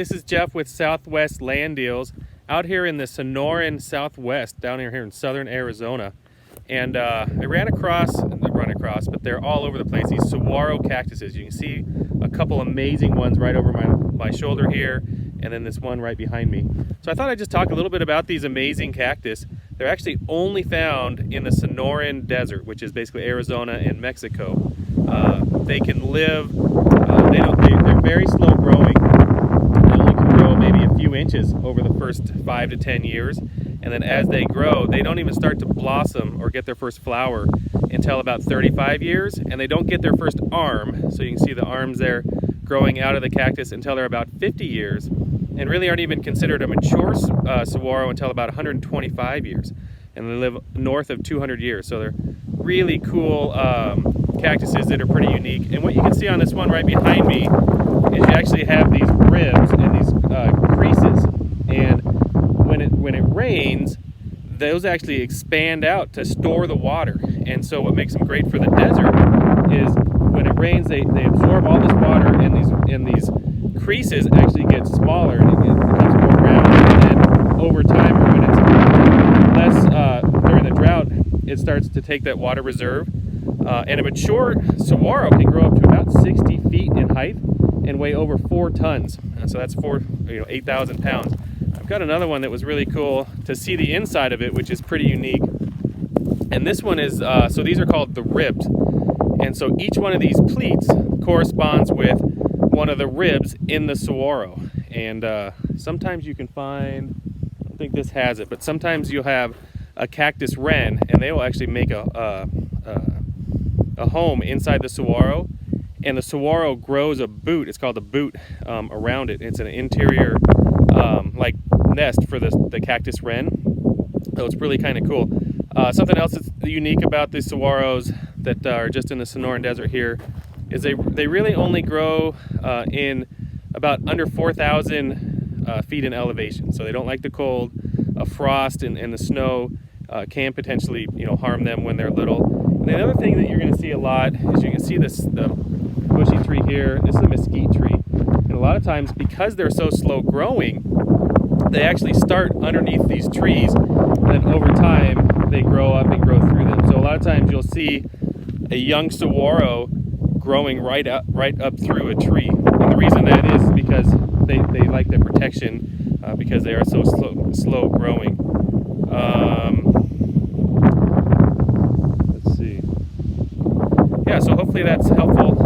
this is Jeff with Southwest Land Deals out here in the Sonoran Southwest, down here in southern Arizona. And I ran across, but they're all over the place, these saguaro cactuses. You can see a couple amazing ones right over my shoulder here, and then this one right behind me. So I thought I'd just talk a little bit about these amazing cactus. They're actually only found in the Sonoran Desert, which is basically Arizona and Mexico. They can live, they're very slow growing. They only can grow maybe a few inches over the first 5 to 10 years. And then as they grow, they don't even start to blossom or get their first flower until about 35 years. And they don't get their first arm. So you can see the arms there growing out of the cactus until they're about 50 years. And really aren't even considered a mature saguaro until about 125 years. And they live north of 200 years. So they're really cool cactuses that are pretty unique. And what you can see on this one right behind me is you actually have these ribs and these creases. And when it rains, those actually expand out to store the water. And so what makes them great for the desert is when it rains, they absorb all this water, and these creases actually get smaller and it becomes more round. And then over time, or when it's less during the drought, it starts to take that water reserve. And a mature saguaro can grow up to about 60 feet in height and weigh over 4 tons. So that's 8,000 pounds. I've got another one that was really cool to see the inside of it, which is pretty unique. And this one is, so these are called the ribs. And so each one of these pleats corresponds with one of the ribs in the saguaro. And sometimes you can find, I don't think this has it, but sometimes you'll have a cactus wren, and they will actually make a home inside the saguaro. And the saguaro grows a boot, it's called a boot, around it. It's an interior like nest for the cactus wren. So it's really kind of cool. Something else that's unique about these saguaros that are just in the Sonoran Desert here is they really only grow in about under 4,000 feet in elevation. So they don't like the cold. Frost and the snow can potentially harm them when they're little. And the other thing that you're going to see a lot is you can see the bushy tree here. This is a mesquite tree. And a lot of times, because they're so slow growing, they actually start underneath these trees, and then over time they grow up and grow through them. So a lot of times you'll see a young saguaro growing right up through a tree. And the reason that is because they like the protection because they are so slow growing. Let's see. Yeah, so hopefully that's helpful.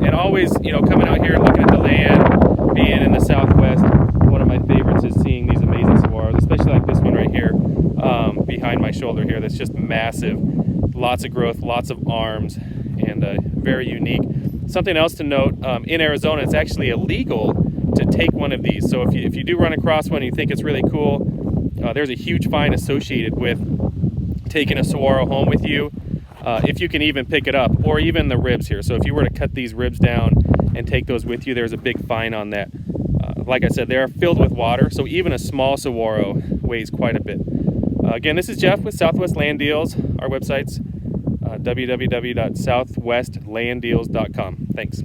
And always, coming out here and looking at the land, being in the Southwest, one of my favorites is seeing these amazing saguaros, especially like this one right here behind my shoulder here. That's just massive, lots of growth, lots of arms, and very unique. Something else to note, in Arizona, it's actually illegal to take one of these. So if you do run across one and you think it's really cool, there's a huge fine associated with taking a saguaro home with you, if you can even pick it up, or even the ribs here. So if you were to cut these ribs down and take those with you, there's a big fine on that. Like I said, they are filled with water, so even a small saguaro weighs quite a bit. Again, this is Jeff with Southwest Land Deals. Our website's www.southwestlanddeals.com. Thanks.